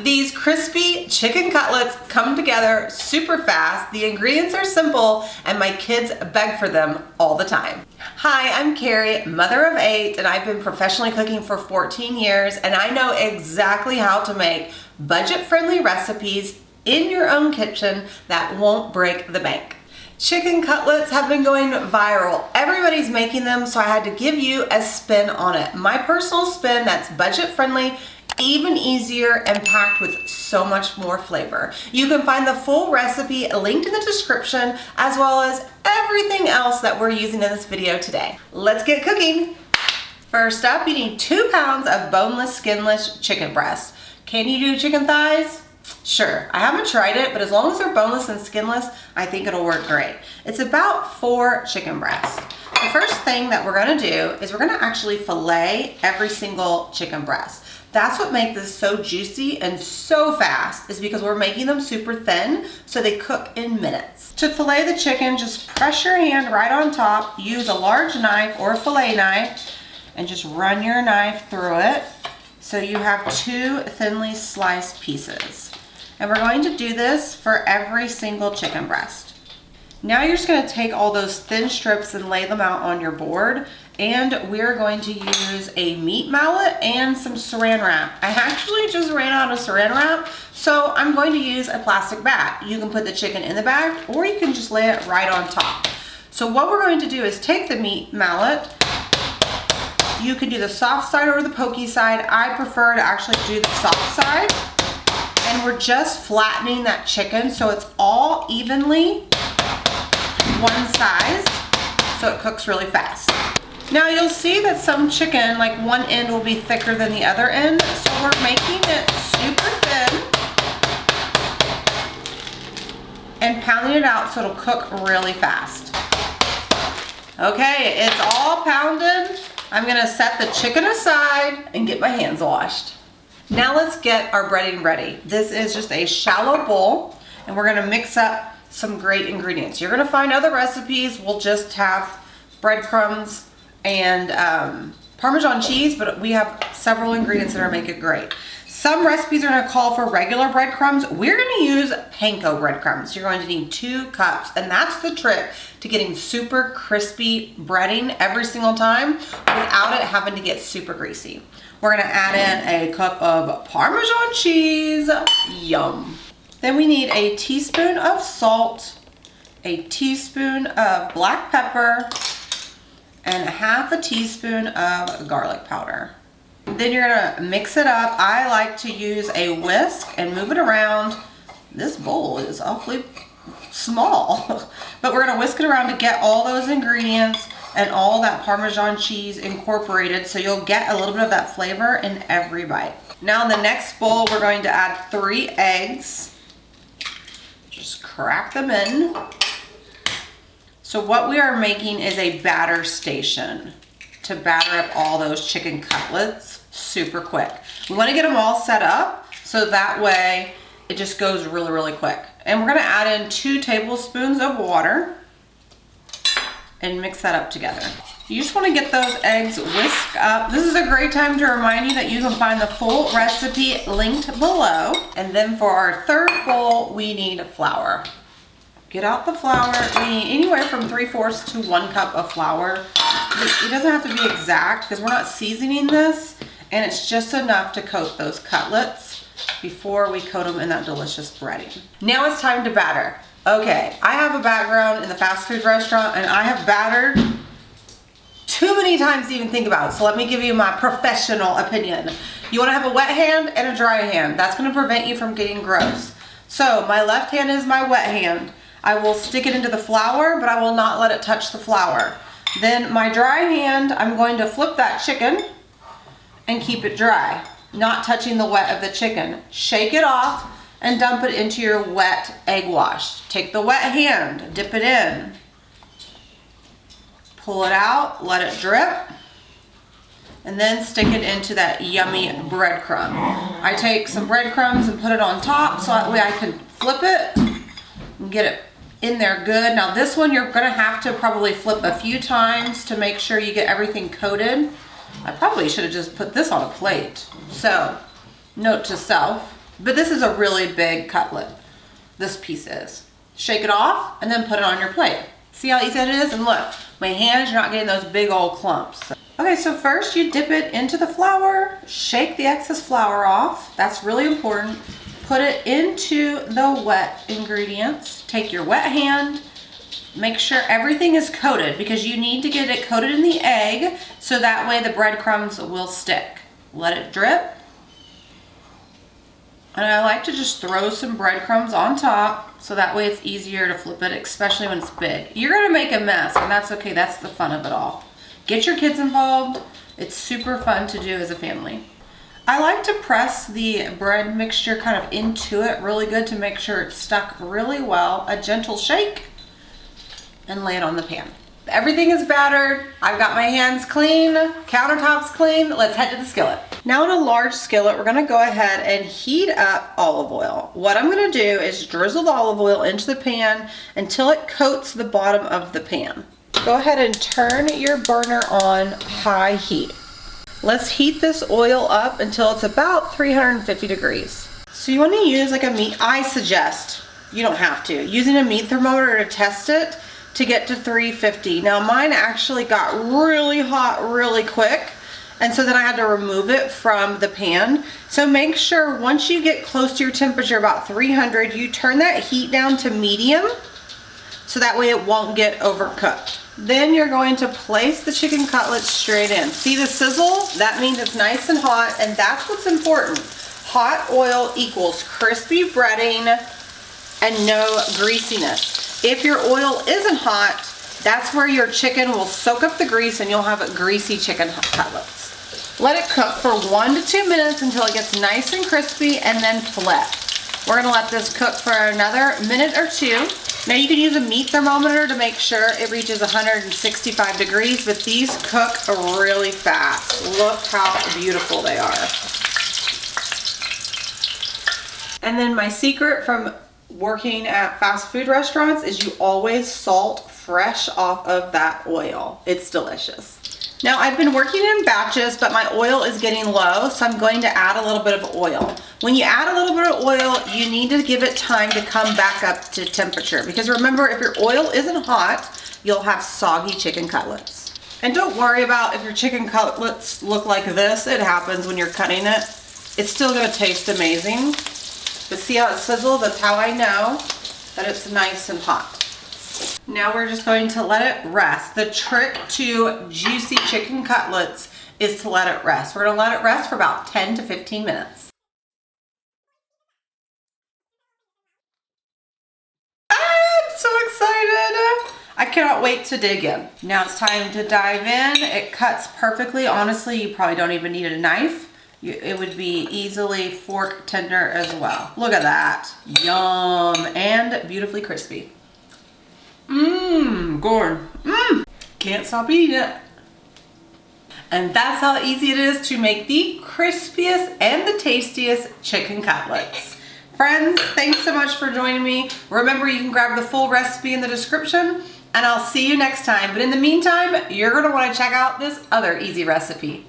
These crispy chicken cutlets come together super fast. The ingredients are simple and my kids beg for them all the time. Hi, I'm Carrie, mother of 8, and I've been professionally cooking for 14 years, and I know exactly how to make budget-friendly recipes in your own kitchen that won't break the bank. Chicken cutlets have been going viral. Everybody's making them, so I had to give you a spin on it. My personal spin that's budget-friendly, even easier, and packed with so much more flavor. You can find the full recipe linked in the description, as well as everything else that we're using in this video today. Let's get cooking. First up, you need 2 pounds of boneless, skinless chicken breasts. Can you do chicken thighs? Sure, I haven't tried it, but as long as they're boneless and skinless, I think it'll work great. It's about 4 chicken breasts. The first thing that we're gonna do is we're gonna actually fillet every single chicken breast. That's what makes this so juicy and so fast, is because we're making them super thin so they cook in minutes. To fillet the chicken, just press your hand right on top, use a large knife or a fillet knife, and just run your knife through it so you have 2 thinly sliced pieces. And we're going to do this for every single chicken breast. Now you're just gonna take all those thin strips and lay them out on your board, and we're going to use a meat mallet and some saran wrap. I actually just ran out of saran wrap, so I'm going to use a plastic bag. You can put the chicken in the bag, or you can just lay it right on top. So what we're going to do is take the meat mallet. You can do the soft side or the pokey side. I prefer to actually do the soft side. And we're just flattening that chicken so it's all evenly one size, so it cooks really fast. Now you'll see that some chicken, like one end will be thicker than the other end, so we're making it super thin and pounding it out so it'll cook really fast. Okay, it's all pounded. I'm gonna set the chicken aside and get my hands washed. Now let's get our breading ready. This is just a shallow bowl, and we're gonna mix up some great ingredients. You're gonna find other recipes will just have breadcrumbs and Parmesan cheese, but we have several ingredients that are make it great. Some recipes are gonna call for regular breadcrumbs. We're gonna use Panko Bread Crumbs. You're going to need 2 cups, and that's the trick to getting super crispy breading every single time without it having to get super greasy. We're gonna add in a cup of Parmesan cheese, yum. Then we need a teaspoon of salt, a teaspoon of black pepper, and ½ a teaspoon of garlic powder. Then you're gonna mix it up. I like to use a whisk and move it around. This bowl is awfully small, but we're gonna whisk it around to get all those ingredients and all that Parmesan cheese incorporated, so you'll get a little bit of that flavor in every bite. Now in the next bowl, we're going to add 3 eggs. Just crack them in. So what we are making is a batter station to batter up all those chicken cutlets super quick. We want to get them all set up so that way it just goes really, really quick. And we're gonna add in 2 tablespoons of water and mix that up together. You just want to get those eggs whisked up. This is a great time to remind you that you can find the full recipe linked below. And then for our third bowl, we need flour. Get out the flour. We need anywhere from 3/4 to 1 cup of flour. It doesn't have to be exact because we're not seasoning this, and it's just enough to coat those cutlets before we coat them in that delicious breading. Now it's time to batter. Okay, I have a background in the fast food restaurant, and I have battered too many times to even think about it. So let me give you my professional opinion. You wanna have a wet hand and a dry hand. That's gonna prevent you from getting gross. So my left hand is my wet hand. I will stick it into the flour, but I will not let it touch the flour. Then my dry hand, I'm going to flip that chicken and keep it dry, not touching the wet of the chicken. Shake it off and dump it into your wet egg wash. Take the wet hand, dip it in, pull it out, let it drip, and then stick it into that yummy breadcrumb. I take some breadcrumbs and put it on top so that way I can flip it and get it in there good. Now this one you're gonna have to probably flip a few times to make sure you get everything coated. I probably should have just put this on a plate. So, note to self, But this is a really big cutlet. This piece is. Shake it off and then put it on your plate. See how easy it is? And look, my hands, you're not getting those big old clumps. Okay, so first you dip it into the flour, shake the excess flour off. That's really important. Put it into the wet ingredients. Take your wet hand, make sure everything is coated because you need to get it coated in the egg so that way the breadcrumbs will stick. Let it drip. And I like to just throw some breadcrumbs on top so that way it's easier to flip it, especially when it's big. You're gonna make a mess and that's okay, that's the fun of it all. Get your kids involved. It's super fun to do as a family. I like to press the bread mixture kind of into it really good to make sure it's stuck really well. A gentle shake and lay it on the pan. Everything is battered. I've got my hands clean, countertops clean. Let's head to the skillet. Now in a large skillet, we're gonna go ahead and heat up olive oil. What I'm gonna do is drizzle the olive oil into the pan until it coats the bottom of the pan. Go ahead and turn your burner on high heat. Let's heat this oil up until it's about 350 degrees. So you wanna use like a meat, I suggest, you don't have to, using a meat thermometer to test it to get to 350. Now mine actually got really hot really quick, and so then I had to remove it from the pan. So make sure once you get close to your temperature, about 300, you turn that heat down to medium so that way it won't get overcooked. Then you're going to place the chicken cutlets straight in. See the sizzle? That means it's nice and hot, and that's what's important. Hot oil equals crispy breading and no greasiness. If your oil isn't hot, that's where your chicken will soak up the grease and you'll have a greasy chicken cutlets. Let it cook for 1 to 2 minutes until it gets nice and crispy and then flip. We're gonna let this cook for another minute or 2. Now you can use a meat thermometer to make sure it reaches 165 degrees, but these cook really fast. Look how beautiful they are. And then my secret from working at fast food restaurants is you always salt fresh off of that oil. It's delicious. Now I've been working in batches, but my oil is getting low, so I'm going to add a little bit of oil. When you add a little bit of oil, you need to give it time to come back up to temperature, because remember, if your oil isn't hot, you'll have soggy chicken cutlets. And don't worry about if your chicken cutlets look like this. It happens when you're cutting it. It's still gonna taste amazing. But see how it sizzles? That's how I know that it's nice and hot. Now we're just going to let it rest. The trick to juicy chicken cutlets is to let it rest. We're gonna let it rest for about 10 to 15 minutes. I'm so excited. I cannot wait to dig in. Now it's time to dive in. It cuts perfectly. Honestly, you probably don't even need a knife. It would be easily fork tender as well. Look at that. Yum, and beautifully crispy. Mmm, Gordon. Mmm, can't stop eating it. And that's how easy it is to make the crispiest and the tastiest chicken cutlets. Friends, thanks so much for joining me. Remember, you can grab the full recipe in the description, and I'll see you next time. But in the meantime, you're gonna wanna check out this other easy recipe.